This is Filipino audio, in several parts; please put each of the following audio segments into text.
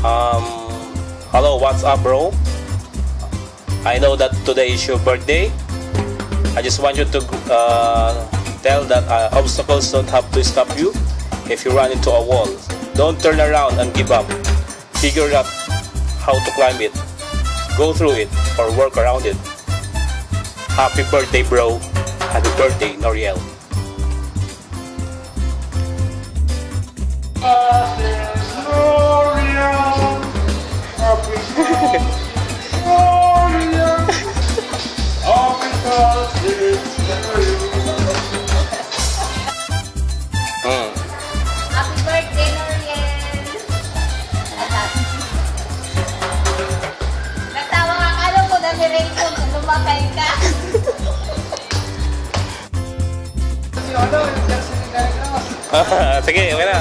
Hello, what's up, bro? I know that today is your birthday. I just want you to tell that obstacles don't have to stop you if you run into a wall. Don't turn around and give up. Figure out how to climb it. Go through it or work around it. Happy birthday, bro. Happy birthday, Noriel. Happy birthday, Noriel! Nagtawa ka, alam mo na ni Raycon kung lumakay ka. Sige, okay na.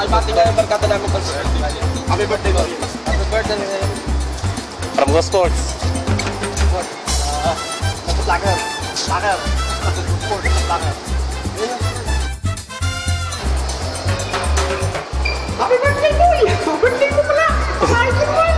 Bati ka yung barkada namin pag happy birthday mo. Happy birthday mo. From Go Sports. Lager. Lager. Lager. Happy birthday mo! Birthday ko pala! Happy birthday!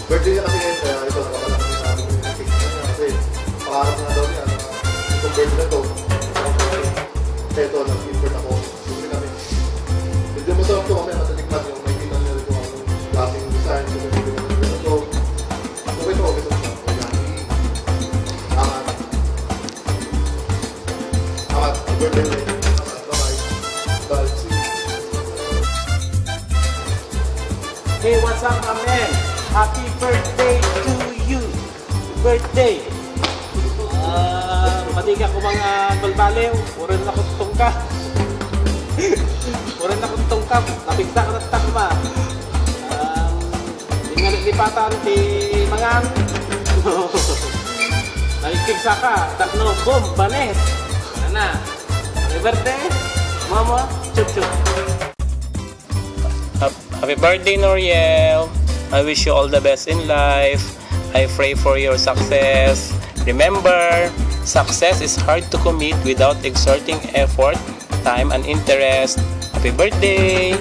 Birthday niya kasi ngayon, kaya ito, nakapala kami namin yung cake niya kasi pangarap na daw niya, itong birthday na to, kaya ito, nag-import ako, bumili kami. Medyo masarap to, mamaya matalikman yung makikita niya rin kung anong klaseng design, so medyo na ito. Okay to, okay to. Angat, birthday ulit. Bye-bye. Bye. See you. Hey, what's up, my man? Happy birthday to you! Birthday! Mati ka ko mga balbalew. Uran na ko tungka. Uran na ko tungka. Napigsa ka ng takma. Ingalipatan ti mangang. Nakikigsa ka. Takno, boom, banes. Ano na? Happy birthday, mama. Chup chup. Happy birthday, Noriel. I wish you all the best in life. I pray for your success. Remember, success is hard to commit without exerting effort, time, and interest. Happy birthday!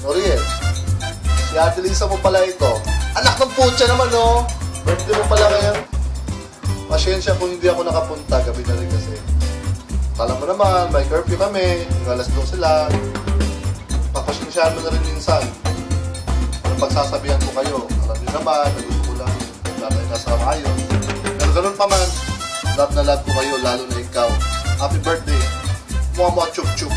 Noriel, si Ate Lisa mo pala ito. Anak ng putya naman, no? Birthday mo pala ngayon. Pasyensya kung hindi ako nakapunta, gabi na rin kasi. Alam mo naman, may curfew kami, yung alas 12 lang. Papasyensyahan mo na rin minsan. Anong pagsasabihan ko kayo? Alam niyo naman, na gusto ko lang tayo nasa maayos. Pero ganun pa man, love na love ko kayo, lalo na ikaw. Happy birthday! Mua chup chup!